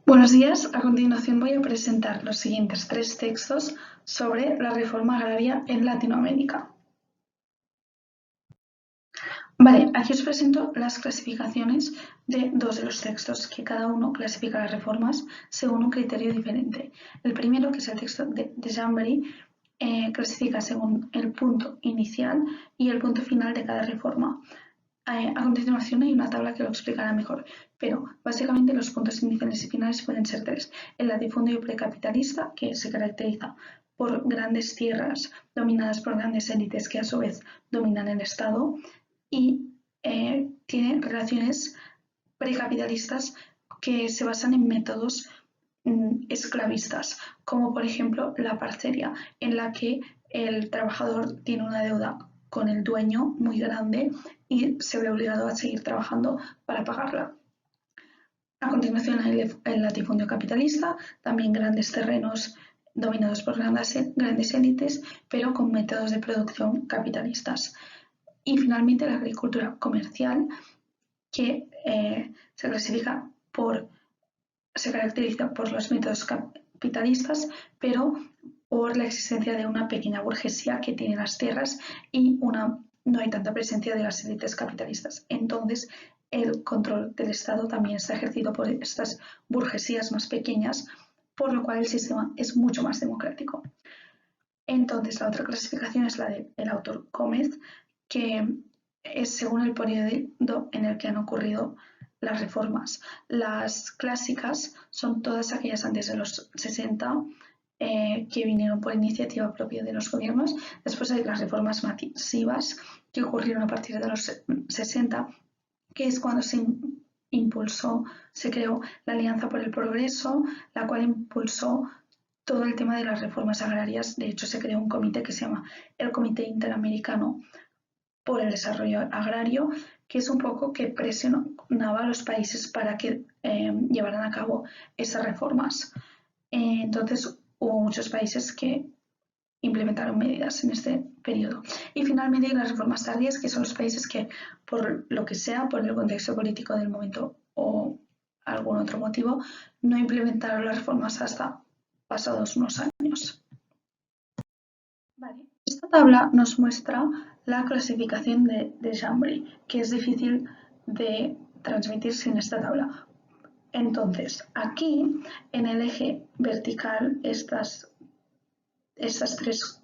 Buenos días, a continuación voy a presentar los siguientes tres textos sobre la reforma agraria en Latinoamérica. Vale, aquí os presento las clasificaciones de dos de los textos, que cada uno clasifica las reformas según un criterio diferente. El primero, que es el texto de Jambry, clasifica según el punto inicial y el punto final de cada reforma. A continuación hay una tabla que lo explicará mejor, pero básicamente los puntos iniciales y finales pueden ser tres. El latifundio precapitalista, que se caracteriza por grandes tierras dominadas por grandes élites que a su vez dominan el Estado, y tiene relaciones precapitalistas que se basan en métodos esclavistas, como por ejemplo la parceria, en la que el trabajador tiene una deuda con el dueño muy grande y se ve obligado a seguir trabajando para pagarla. A continuación hay el latifundio capitalista, también grandes terrenos dominados por grandes élites, pero con métodos de producción capitalistas. Y finalmente la agricultura comercial, que se caracteriza por los métodos capitalistas, pero por la existencia de una pequeña burguesía que tiene las tierras y no hay tanta presencia de las élites capitalistas. Entonces, el control del Estado también está ejercido por estas burguesías más pequeñas, por lo cual el sistema es mucho más democrático. Entonces, la otra clasificación es la del autor Gómez, que es según el periodo en el que han ocurrido las reformas. Las clásicas son todas aquellas antes de los 60 que vinieron por iniciativa propia de los gobiernos. Después hay las reformas masivas que ocurrieron a partir de los 60, que es cuando se creó la Alianza por el Progreso, la cual impulsó todo el tema de las reformas agrarias. De hecho, se creó un comité que se llama el Comité Interamericano por el Desarrollo Agrario, que es un poco que presionaba a los países para que llevaran a cabo esas reformas. Entonces, hubo muchos países que implementaron medidas en este periodo. Y finalmente hay las reformas tardías, que son los países que, por lo que sea, por el contexto político del momento o algún otro motivo, no implementaron las reformas hasta pasados unos años. Vale. Esta tabla nos muestra la clasificación de Jambry, que es difícil de transmitir sin esta tabla. Entonces, aquí en el eje vertical, estas tres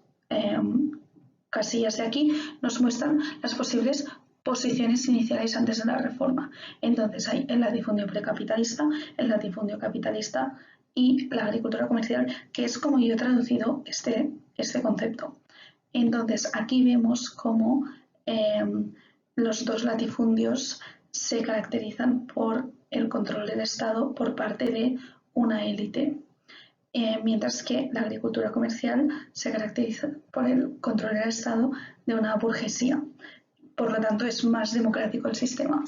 casillas de aquí nos muestran las posibles posiciones iniciales antes de la reforma. Entonces hay el latifundio precapitalista, el latifundio capitalista y la agricultura comercial, que es como yo he traducido este concepto. Entonces aquí vemos cómo los dos latifundios se caracterizan por el control del Estado por parte de una élite, mientras que la agricultura comercial se caracteriza por el control del Estado de una burguesía. Por lo tanto, es más democrático el sistema.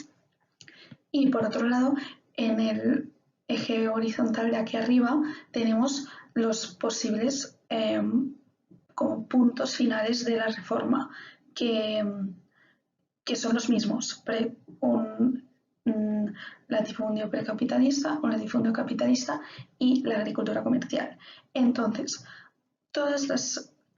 Y por otro lado, en el eje horizontal de aquí arriba tenemos los posibles como puntos finales de la reforma, que son los mismos: un latifundio precapitalista, un latifundio capitalista y la agricultura comercial. Entonces,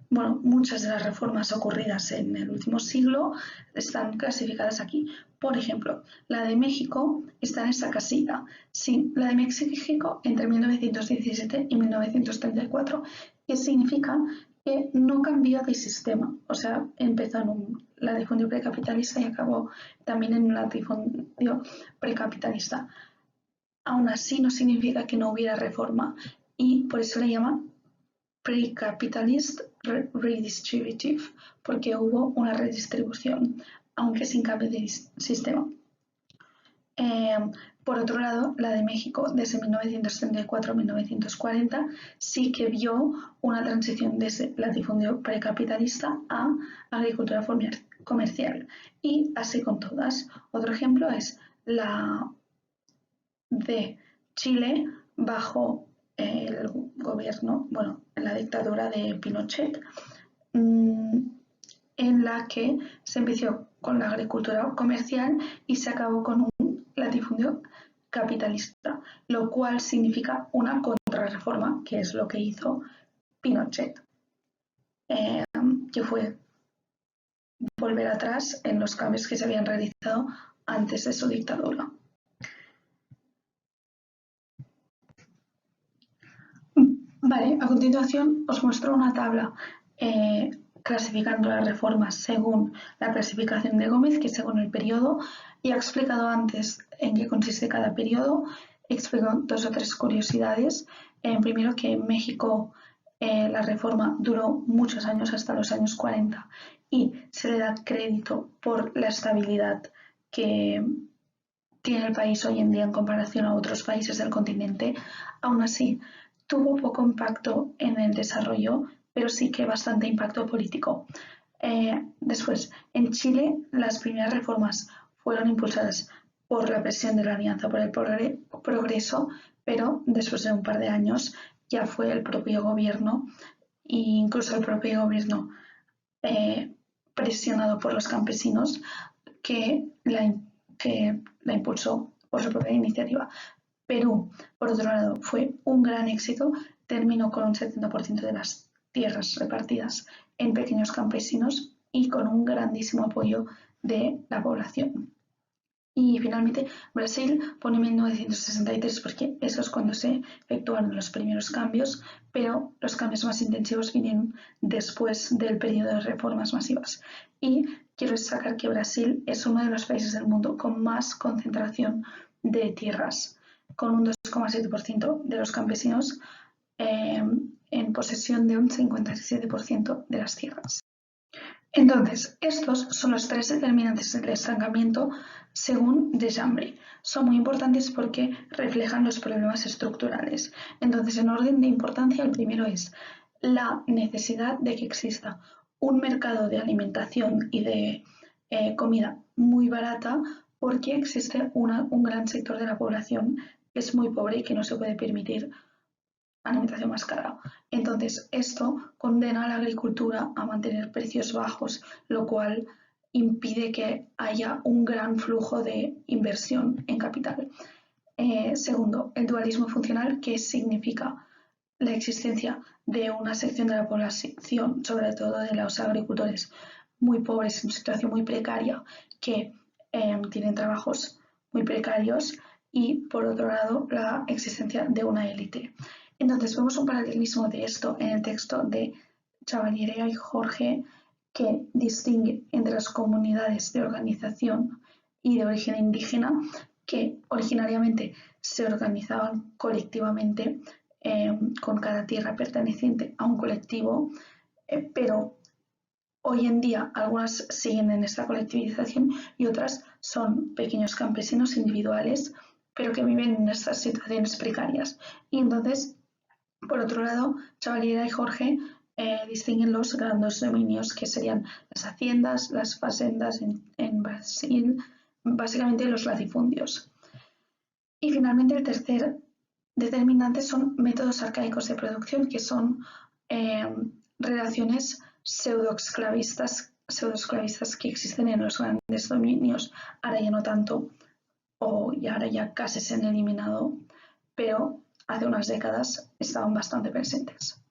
muchas de las reformas ocurridas en el último siglo están clasificadas aquí. Por ejemplo, la de México está en esta casilla. Sí, la de México entre 1917 y 1934, que significa que no cambió de sistema. O sea, empezó en un latifundio precapitalista y acabó también en un latifundio precapitalista. Aún así, no significa que no hubiera reforma, y por eso le llaman pre-capitalist redistributive, porque hubo una redistribución, aunque sin cambio de sistema. Por otro lado, la de México, desde 1934 a 1940, sí que vio una transición desde latifundio precapitalista a agricultura comercial, y así con todas. Otro ejemplo es la de Chile bajo el gobierno, la dictadura de Pinochet, en la que se empezó con la agricultura comercial y se acabó con un latifundio capitalista, lo cual significa una contrarreforma, que es lo que hizo Pinochet, que fue volver atrás en los cambios que se habían realizado antes de su dictadura. Vale, a continuación os muestro una tabla clasificando las reformas según la clasificación de Gómez, que según el periodo. Ya he explicado antes en qué consiste cada periodo. Explico 2 o 3 curiosidades. Primero, que en México la reforma duró muchos años, hasta los años 40, y se le da crédito por la estabilidad que tiene el país hoy en día en comparación a otros países del continente. Aún así, tuvo poco impacto en el desarrollo, pero sí que bastante impacto político. Después, en Chile, las primeras reformas fueron impulsadas por la presión de la Alianza por el Progreso, pero después de un par de años ya fue el propio gobierno, e incluso el propio gobierno presionado por los campesinos, que la impulsó por su propia iniciativa. Perú, por otro lado, fue un gran éxito, terminó con un 70% de las tierras repartidas en pequeños campesinos y con un grandísimo apoyo de la población. Y finalmente Brasil pone 1963 porque eso es cuando se efectuaron los primeros cambios, pero los cambios más intensivos vinieron después del periodo de reformas masivas. Y quiero destacar que Brasil es uno de los países del mundo con más concentración de tierras, con un 2,7% de los campesinos en posesión de un 57% de las tierras. Entonces, estos son los 3 determinantes del estancamiento según Deschambre. Son muy importantes porque reflejan los problemas estructurales. Entonces, en orden de importancia, el primero es la necesidad de que exista un mercado de alimentación y de comida muy barata, porque existe un gran sector de la población que es muy pobre y que no se puede permitir alimentación más cara. Entonces, esto condena a la agricultura a mantener precios bajos, lo cual impide que haya un gran flujo de inversión en capital. Segundo, el dualismo funcional, que significa la existencia de una sección de la población, sobre todo de los agricultores muy pobres, en situación muy precaria, que tienen trabajos muy precarios, y por otro lado la existencia de una élite. Entonces vemos un paralelismo de esto en el texto de Chavarría y Jorge, que distingue entre las comunidades de organización y de origen indígena, que originariamente se organizaban colectivamente con cada tierra perteneciente a un colectivo, pero hoy en día algunas siguen en esta colectivización y otras son pequeños campesinos individuales, pero que viven en estas situaciones precarias. Y entonces, por otro lado, Chavarría y Jorge distinguen los grandes dominios, que serían las haciendas, las fazendas en Brasil, básicamente los latifundios. Y finalmente, el tercer determinante son métodos arcaicos de producción, que son relaciones pseudoesclavistas que existen en los grandes dominios. Ahora ya no tanto, y ahora ya casi se han eliminado, pero hace unas décadas estaban bastante presentes.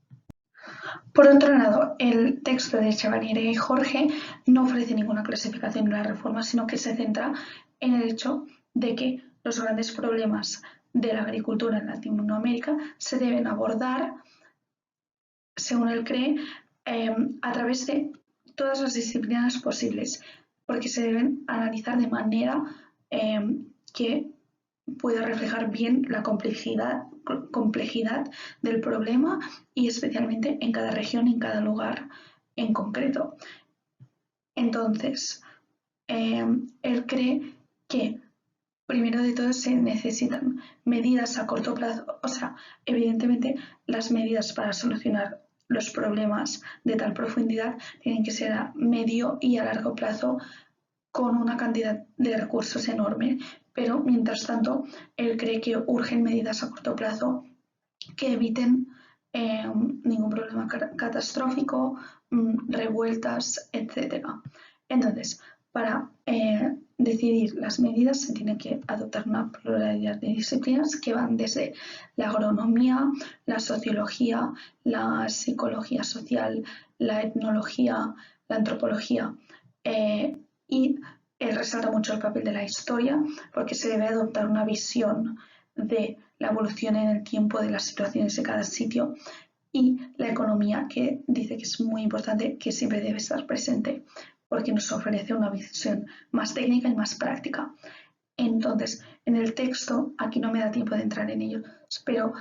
Por otro lado, el texto de Chavarría y Jorge no ofrece ninguna clasificación de la reforma, sino que se centra en el hecho de que los grandes problemas de la agricultura en Latinoamérica se deben abordar, según él cree, a través de todas las disciplinas posibles, porque se deben analizar de manera que pueda reflejar bien la complejidad del problema, y especialmente en cada región, en cada lugar en concreto. Entonces, él cree que primero de todo se necesitan medidas a corto plazo, o sea, evidentemente las medidas para solucionar los problemas de tal profundidad tienen que ser a medio y a largo plazo, con una cantidad de recursos enorme, pero mientras tanto él cree que urgen medidas a corto plazo que eviten ningún problema catastrófico, revueltas, etc. Entonces, Para decidir las medidas se tiene que adoptar una pluralidad de disciplinas que van desde la agronomía, la sociología, la psicología social, la etnología, la antropología y resalta mucho el papel de la historia porque se debe adoptar una visión de la evolución en el tiempo de las situaciones de cada sitio y la economía, que dice que es muy importante, que siempre debe estar presente porque nos ofrece una visión más técnica y más práctica. Entonces, en el texto, aquí no me da tiempo de entrar en ello, pero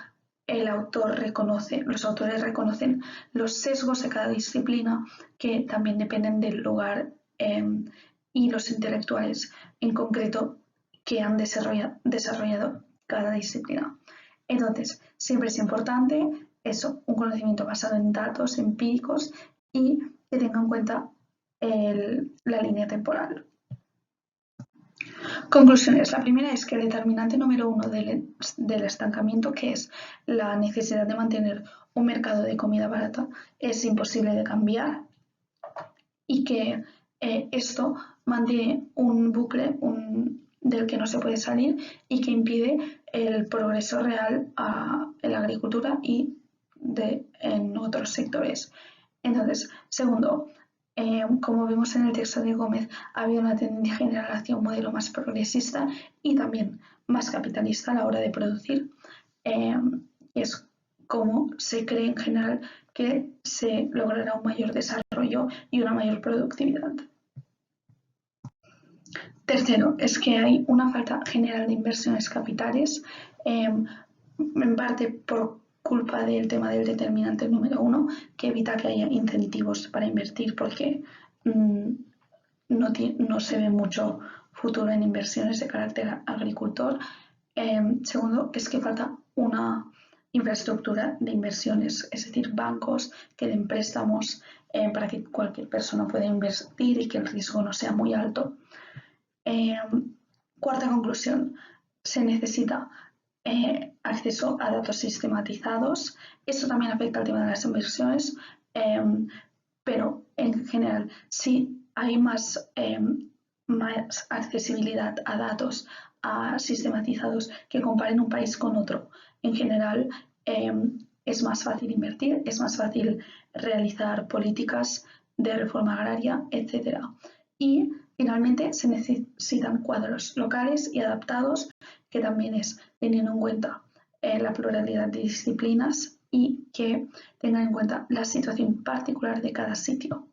los autores reconocen los sesgos de cada disciplina que también dependen del lugar y los intelectuales en concreto que han desarrollado cada disciplina. Entonces, siempre es importante eso, un conocimiento basado en datos empíricos y que tenga en cuenta la línea temporal. Conclusiones. La primera es que el determinante número uno del estancamiento, que es la necesidad de mantener un mercado de comida barata, es imposible de cambiar y que esto mantiene un bucle del que no se puede salir y que impide el progreso real en la agricultura y en otros sectores. Entonces, segundo, como vimos en el texto de Gómez, había una tendencia general hacia un modelo más progresista y también más capitalista a la hora de producir. Es como se cree en general que se logrará un mayor desarrollo y una mayor productividad. Tercero, es que hay una falta general de inversiones capitales, en parte por culpa del tema del determinante número uno, que evita que haya incentivos para invertir porque no se ve mucho futuro en inversiones de carácter agricultor. Segundo, es que falta una infraestructura de inversiones, es decir, bancos que den préstamos para que cualquier persona pueda invertir y que el riesgo no sea muy alto. Cuarta conclusión, se necesita acceso a datos sistematizados. Esto también afecta al tema de las inversiones, pero en general, si hay más accesibilidad a datos sistematizados que comparen un país con otro, en general es más fácil invertir, es más fácil realizar políticas de reforma agraria, etc. Y finalmente se necesitan cuadros locales y adaptados, que también es teniendo en cuenta la pluralidad de disciplinas y que tengan en cuenta la situación particular de cada sitio.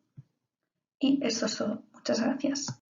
Y esto es todo. Muchas gracias.